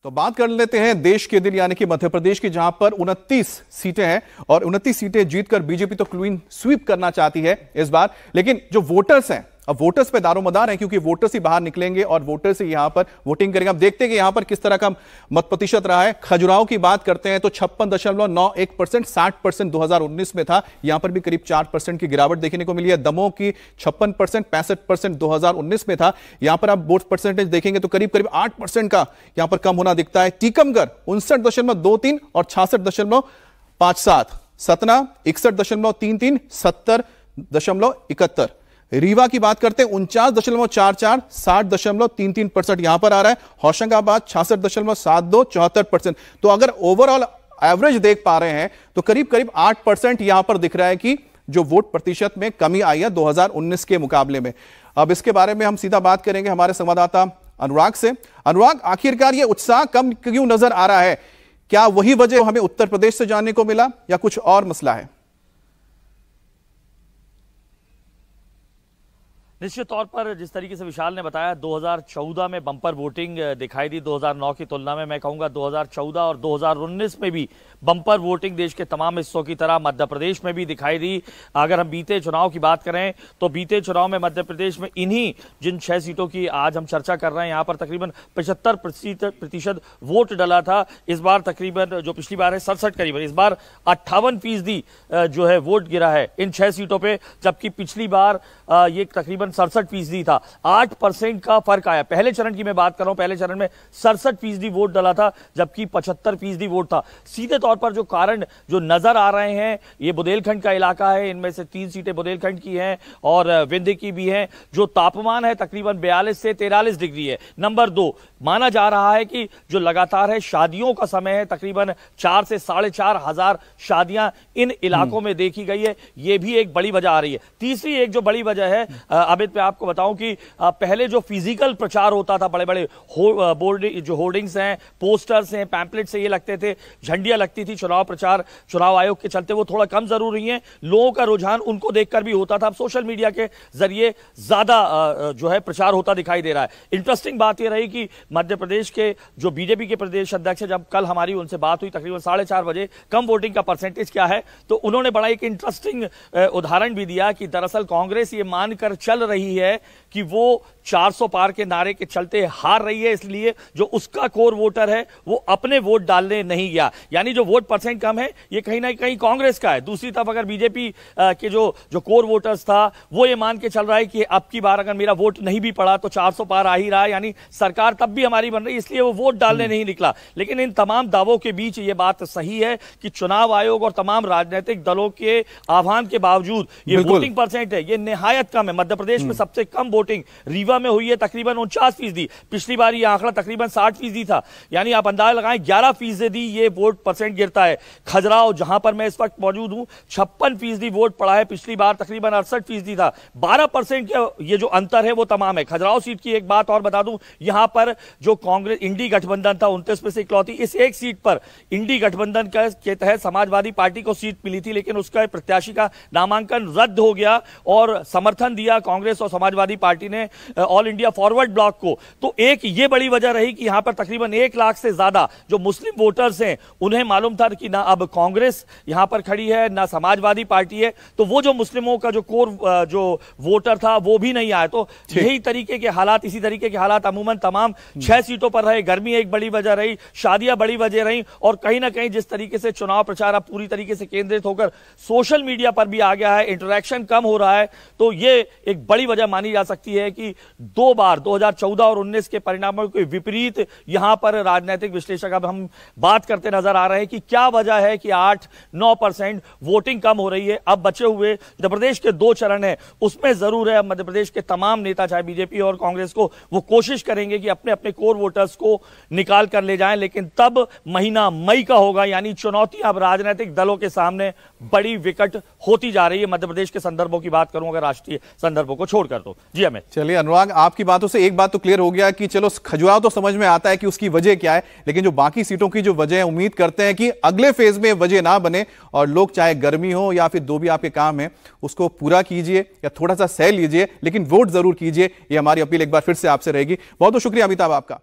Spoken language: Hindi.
तो बात कर लेते हैं देश के दिल यानी कि मध्य प्रदेश की, जहां पर 29 सीटें हैं और 29 सीटें जीतकर बीजेपी तो क्लीन स्वीप करना चाहती है इस बार। लेकिन जो वोटर्स हैं, अब वोटर्स पे दारोमदार हैं, क्योंकि वोटर्स ही बाहर निकलेंगे और वोटर्स ही यहां पर वोटिंग करेंगे। अब देखते हैं कि यहां पर किस तरह का मत प्रतिशत रहा है। खजुराहो की बात करते हैं तो 56.91%, 60% 2019 में था, यहां पर भी करीब 4% की गिरावट देखने को मिली है। दमोह की 56%, 65% 2019 में था, यहां पर आप वोट परसेंटेज देखेंगे तो करीब करीब 8% का यहां पर कम होना दिखता है। टीकमगढ़ 59.23 और 66.57, सतना 61.33, 70.71। रीवा की बात करते हैं 49.44, 60.33% यहां पर आ रहा है। होशंगाबाद 66.72, 74%। तो अगर ओवरऑल एवरेज देख पा रहे हैं तो करीब करीब 8% यहां पर दिख रहा है कि जो वोट प्रतिशत में कमी आई है 2019 के मुकाबले में। अब इसके बारे में हम सीधा बात करेंगे हमारे संवाददाता अनुराग से। अनुराग, आखिरकार यह उत्साह कम क्यों नजर आ रहा है? क्या वही वजह हमें उत्तर प्रदेश से जानने को मिला या कुछ और मसला है? निश्चित तौर पर जिस तरीके से विशाल ने बताया, 2014 में बम्पर वोटिंग दिखाई दी 2009 की तुलना में। मैं कहूंगा 2014 और 2019 में भी बम्पर वोटिंग देश के तमाम हिस्सों की तरह मध्य प्रदेश में भी दिखाई दी। अगर हम बीते चुनाव की बात करें तो बीते चुनाव में मध्य प्रदेश में इन्हीं जिन 6 सीटों की आज हम चर्चा कर रहे हैं, यहां पर तकरीबन 75% वोट डला था। इस बार तकरीबन, जो पिछली बार है 67 करीबन, इस बार 58% जो है वोट गिरा है इन 6 सीटों पर, जबकि पिछली बार ये तकरीबन 67% था। 8% का फर्क आया। पहले चरण की मैं बात कर रहा हूं, पहले चरण में 67% वोट डला था, जबकि 75% वोट था। सीधे तौर पर जो कारण जो नजर आ रहे हैं, ये बुंदेलखंड का इलाका है, इनमें से 3 सीटें बुंदेलखंड की हैं और विंध्य की भी हैं। जो तापमान है तकरीबन 42 से 43 डिग्री है। नंबर 2, माना जा रहा है कि जो लगातार है शादियों का समय है, तकरीबन 4 से 4,500 हजार शादियां इन इलाकों में देखी गई है, यह भी एक बड़ी वजह आ रही है। तीसरी एक जो बड़ी वजह है, आबिद पे आपको बताऊं कि पहले जो फिजिकल प्रचार होता था, बड़े बड़े बोर्ड जो होर्डिंग्स हैं, पोस्टर्स हैं, पैम्पलेट्स ये लगते थे, झंडियां लगती थी चुनाव प्रचार, चुनाव आयोग के चलते, वो थोड़ा कम जरूर हुई है। लोगों का रुझान उनको देखकर भी होता था, अब सोशल मीडिया के जरिए ज्यादा जो है प्रचार होता दिखाई दे रहा है। इंटरेस्टिंग बात यह रही कि मध्य प्रदेश के जो बीजेपी के प्रदेश अध्यक्ष है, जब कल हमारी उनसे बात हुई तकरीबन 4:30 बजे, कम वोटिंग का परसेंटेज क्या है, तो उन्होंने बड़ा एक इंटरेस्टिंग उदाहरण भी दिया कि दरअसल कांग्रेस ये मानकर चल रही है कि वो 400 पार के नारे के चलते हार रही है, इसलिए जो उसका कोर वोटर है वो अपने वोट डालने नहीं गया। यानी जो वोट परसेंट कम है ये कहीं ना कहीं कांग्रेस का है। दूसरी तरफ अगर बीजेपी के जो कोर वोटर्स था वो ये मान के चल रहा है कि अब की बार अगर मेरा वोट नहीं भी पड़ा तो 400 पार आ ही रहा है, यानी सरकार तब भी हमारी बन रही है, इसलिए वो वोट डालने नहीं निकला। लेकिन इन तमाम दावों के बीच ये बात सही है कि चुनाव आयोग और तमाम राजनीतिक दलों के आह्वान के बावजूद ये वोटिंग परसेंट है ये निहायत कम है। मध्य प्रदेश में सबसे कम वोटिंग रीवा में हुई है, तकरीबन 49%। पिछली बार ये आंकड़ा तकरीबन 60% था, यानी आप अंदाजा लगाएं 11% ये वोट परसेंट गिरता है। खजुराहो जहां पर मैं इस वक्त मौजूद हूं 56% वोट पड़ा है, पिछली बार तकरीबन 68% था। 12% का ये जो अंतर है वो तमाम है। खजुराहो सीट की एक बात और बता दूं, यहां पर जो कांग्रेस इंडी गठबंधन था 29 में से इकलौती, इस एक सीट पर इंडी गठबंधन के तहत समाजवादी पार्टी को सीट मिली थी, लेकिन उसका प्रत्याशी का नामांकन रद्द हो गया और समर्थन दिया कांग्रेस और समाजवादी पार्टी ने ऑल इंडिया फॉरवर्ड ब्लॉक को। तो एक ये बड़ी वजह रही कि यहां पर तकरीबन 1 लाख से ज्यादा जो मुस्लिम वोटर्स हैं उन्हें मालूम था कि ना अब कांग्रेस यहां पर खड़ी है ना समाजवादी पार्टी है, तो वो जो मुस्लिमों का जो कोर जो वोटर था वो भी नहीं आया। तो यही तरीके के हालात, इसी तरीके के हालात अमूमन तमाम 6 सीटों पर रहे। गर्मी एक बड़ी वजह रही, शादियां बड़ी वजह रही, और कहीं ना कहीं जिस तरीके से चुनाव प्रचार अब पूरी तरीके से केंद्रित होकर सोशल मीडिया पर भी आ गया है, इंटरेक्शन कम हो रहा है, तो ये एक बड़ी वजह मानी जा सकती है कि 2 बार 2014 और 19 के परिणामों के विपरीत यहां पर राजनीतिक विश्लेषक अब हम बात करते नजर आ रहे हैं कि क्या वजह है कि 8-9% वोटिंग कम हो रही है। अब बचे हुए मध्य प्रदेश के 2 चरण है, उसमें जरूर है मध्य प्रदेश के तमाम नेता, चाहे बीजेपी और कांग्रेस को, वो कोशिश करेंगे कि अपने अपने कोर वोटर्स को निकाल कर ले जाएं, लेकिन तब महीना मई का होगा, यानी चुनौतियां अब राजनीतिक दलों के सामने बड़ी विकट होती जा रही है। मध्य प्रदेश के संदर्भों की बात करूं, अगर राष्ट्रीय संदर्भों को छोड़कर तो। जी अमित। चलिए अनुराग, आपकी बातों से एक बात तो क्लियर हो गया कि चलो खजुराहो तो समझ में आता है कि उसकी वजह क्या है, लेकिन जो बाकी सीटों की जो वजह है, उम्मीद करते हैं कि अगले फेज में वजह ना बने और लोग चाहे गर्मी हो या फिर जो भी आपके काम है उसको पूरा कीजिए या थोड़ा सा सह लीजिए, लेकिन वोट जरूर कीजिए। ये हमारी अपील एक बार फिर से आपसे रहेगी। बहुत बहुत शुक्रिया अमिताभ आपका।